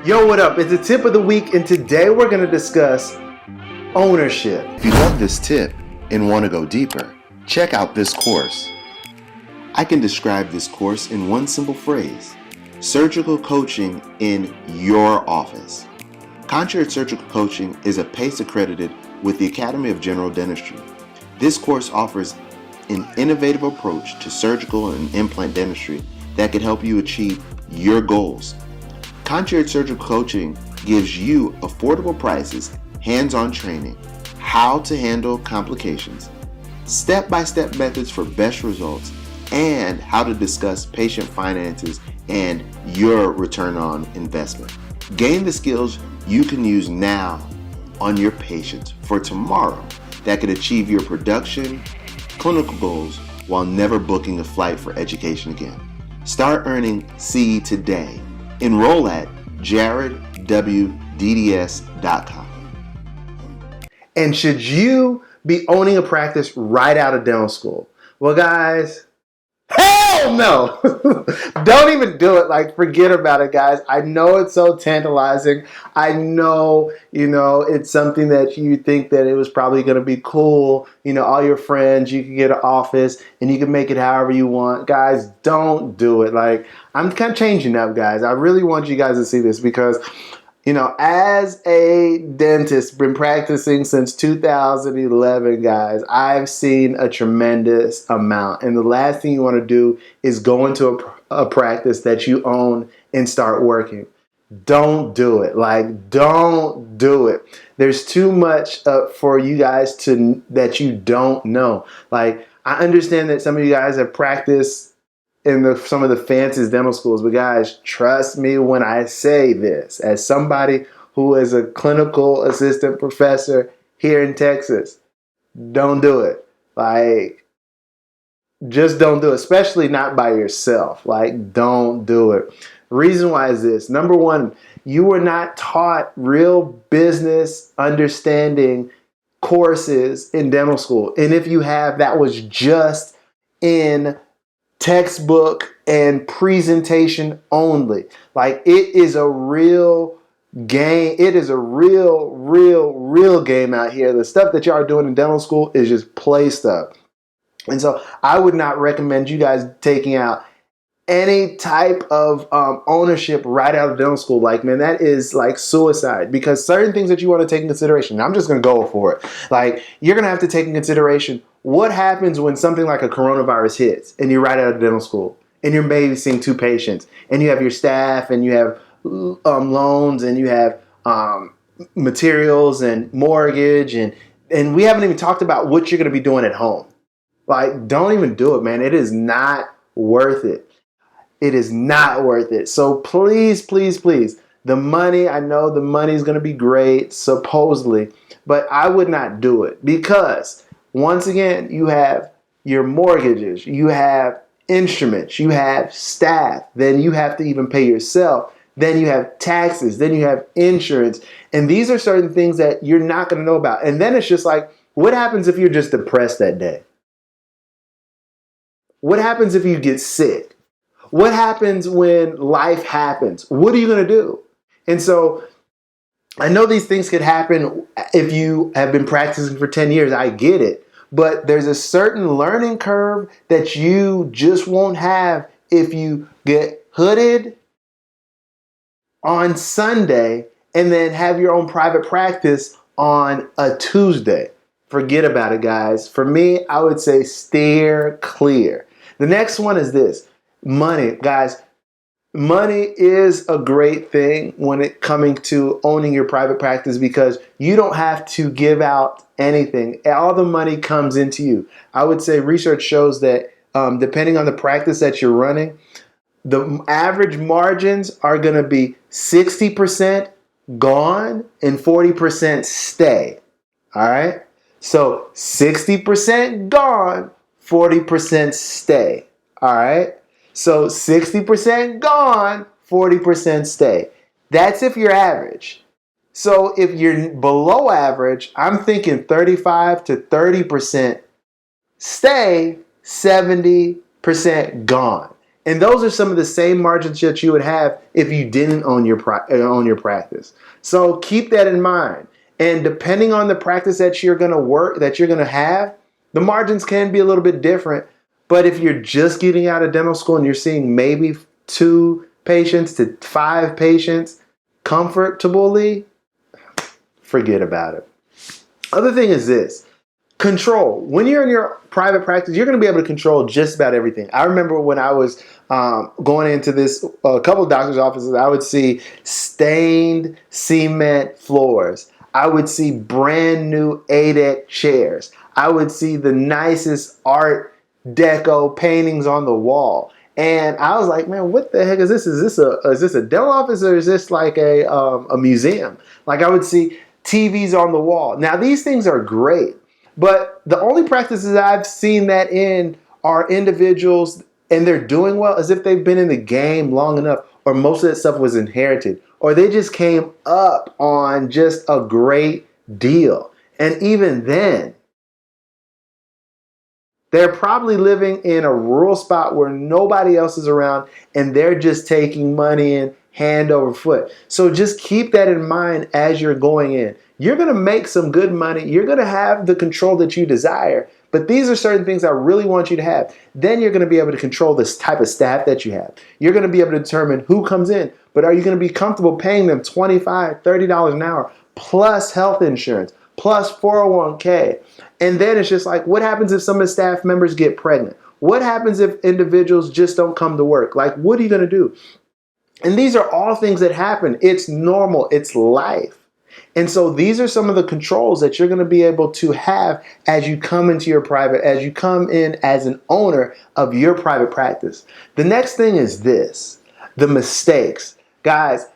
Yo, what up? It's a tip of the week, and today we're going to discuss ownership. If you love this tip and want to go deeper, check out this course. I can describe this course in one simple phrase: surgical coaching in your office. Concierge Surgical Coaching is a PACE accredited with the Academy of General Dentistry. This course offers an innovative approach to surgical and implant dentistry that can help you achieve your goals. Concierge Surgical Coaching gives you affordable prices, hands-on training, how to handle complications, step-by-step methods for best results, and how to discuss patient finances and your return on investment. Gain the skills you can use now on your patients for tomorrow that could achieve your production, clinical goals while never booking a flight for education again. Start earning CE today. Enroll at jaredwdds.com. And should you be owning a practice right out of dental school? Well, guys, hell no! Don't even do it. Like, forget about it, guys. I know it's so tantalizing. I know, it's something that you think that it was probably going to be cool. All your friends, you can get an office and you can make it however you want. Guys, don't do it. Like, I'm kind of changing up, guys. I really want you guys to see this because, as a dentist, been practicing since 2011, guys, I've seen a tremendous amount. And the last thing you want to do is go into a practice that you own and start working. Don't do it. Like, don't do it. There's too much for you guys that you don't know. Like, I understand that some of you guys have practiced in some of the fanciest dental schools, but guys, trust me when I say this, as somebody who is a clinical assistant professor here in Texas, don't do it. Like, just don't do it, especially not by yourself. Like, don't do it. Reason why is this: number one, you were not taught real business understanding courses in dental school. And if you have, that was just in textbook and presentation only. Like, it is a real game. It is a real game out here. The stuff that y'all are doing in dental school is just play stuff. And so I would not recommend you guys taking out any type of ownership right out of dental school. Like, man, that is like suicide, because certain things that you want to take in consideration, I'm just going to go for it. Like, you're going to have to take in consideration what happens when something like a coronavirus hits and you're right out of dental school and you're maybe seeing two patients and you have your staff and you have loans and you have materials and mortgage and we haven't even talked about what you're going to be doing at home. Like, don't even do it, man. It is not worth it. It is not worth it. So please, please, please, the money, I know the money is going to be great, supposedly, but I would not do it because, once again, you have your mortgages, you have instruments, you have staff, then you have to even pay yourself, then you have taxes, then you have insurance, and these are certain things that you're not going to know about. And then it's just like, what happens if you're just depressed that day? What happens if you get sick? What happens when life happens? What are you going to do? And so I know these things could happen if you have been practicing for 10 years. I get it. But there's a certain learning curve that you just won't have if you get hooded on Sunday and then have your own private practice on a Tuesday. Forget about it, guys. For me, I would say steer clear. The next one is this. Money, guys. Money is a great thing when it coming to owning your private practice because you don't have to give out anything. All the money comes into you. I would say research shows that depending on the practice that you're running, the average margins are going to be 60% gone and 40% stay. All right? So 60% gone, 40% stay. All right? So 60% gone, 40% stay. That's if you're average. So if you're below average, I'm thinking 35 to 30% stay, 70% gone. And those are some of the same margins that you would have if you didn't own your practice. So keep that in mind. And depending on the practice that you're going to have, the margins can be a little bit different. But if you're just getting out of dental school and you're seeing maybe 2 patients to 5 patients comfortably, forget about it. Other thing is this. Control. When you're in your private practice, you're going to be able to control just about everything. I remember when I was going into a couple of doctors' offices, I would see stained cement floors. I would see brand new ADEC chairs. I would see the nicest art deco paintings on the wall. And I was like, man, what the heck is this? Is this a dental office, or is this like a museum? Like, I would see TVs on the wall. Now, these things are great. But the only practices I've seen that in are individuals, and they're doing well, as if they've been in the game long enough, or most of that stuff was inherited, or they just came up on just a great deal. And even then, they're probably living in a rural spot where nobody else is around, and they're just taking money in hand over foot. So just keep that in mind as you're going in. You're going to make some good money. You're going to have the control that you desire. But these are certain things I really want you to have. Then you're going to be able to control this type of staff that you have. You're going to be able to determine who comes in. But are you going to be comfortable paying them $25, $30 an hour, plus health insurance, plus 401k? And then it's just like, what happens if some of the staff members get pregnant? What happens if individuals just don't come to work? Like, what are you going to do? And these are all things that happen. It's normal. It's life. And so these are some of the controls that you're going to be able to have as you come into your as you come in as an owner of your private practice. The next thing is this, the mistakes. Guys,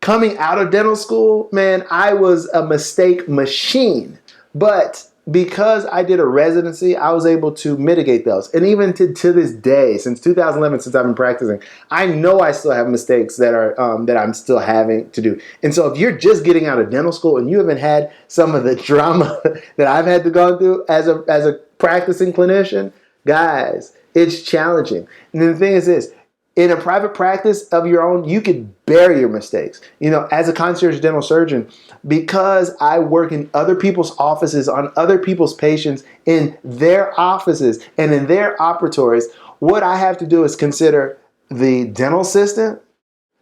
coming out of dental school, man, I was a mistake machine. But because I did a residency, I was able to mitigate those. And even to this day, since 2011, since I've been practicing, I know I still have mistakes that are that I'm still having to do. And so if you're just getting out of dental school and you haven't had some of the drama that I've had to go through as a practicing clinician, guys, it's challenging. And the thing is this, in a private practice of your own, you could bury your mistakes. You know, as a concierge dental surgeon, because I work in other people's offices, on other people's patients, in their offices and in their operatories, what I have to do is consider the dental assistant,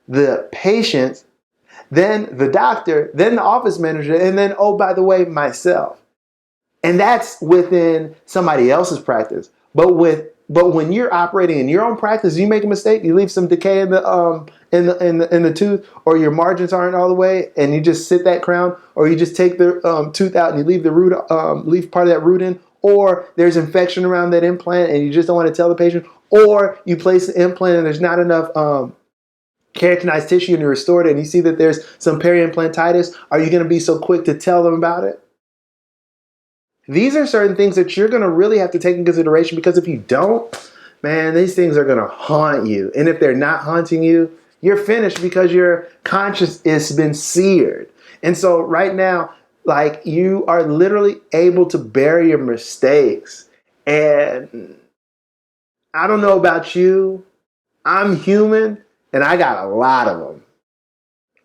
the patient, then the doctor, then the office manager, and then, oh, by the way, myself. And that's within somebody else's practice. But when you're operating in your own practice, you make a mistake, you leave some decay in the tooth, or your margins aren't all the way, and you just sit that crown, or you just take the tooth out and you leave the root, leave part of that root in, or there's infection around that implant and you just don't want to tell the patient, or you place the implant and there's not enough keratinized tissue and you restore it, and you see that there's some peri-implantitis. Are you going to be so quick to tell them about it? These are certain things that you're going to really have to take in consideration, because if you don't, man, these things are going to haunt you. And if they're not haunting you, you're finished, because your conscience has been seared. And so right now, like, you are literally able to bury your mistakes. And I don't know about you, I'm human, and I got a lot of them.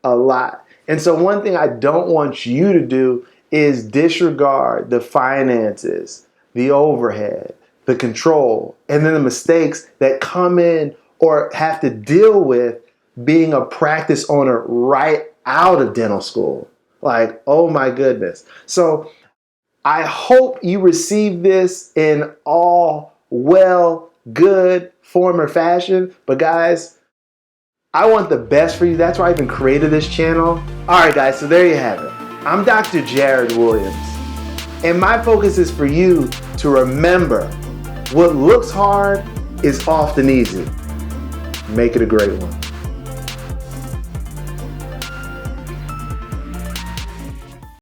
A lot. And so one thing I don't want you to do is disregard the finances, the overhead, the control, and then the mistakes that come in or have to deal with being a practice owner right out of dental school. Like, oh my goodness. So I hope you receive this in all well, good form or fashion. But guys, I want the best for you. That's why I even created this channel. All right, guys, so there you have it. I'm Dr. Jared Williams, and my focus is for you to remember, what looks hard is often easy. Make it a great one.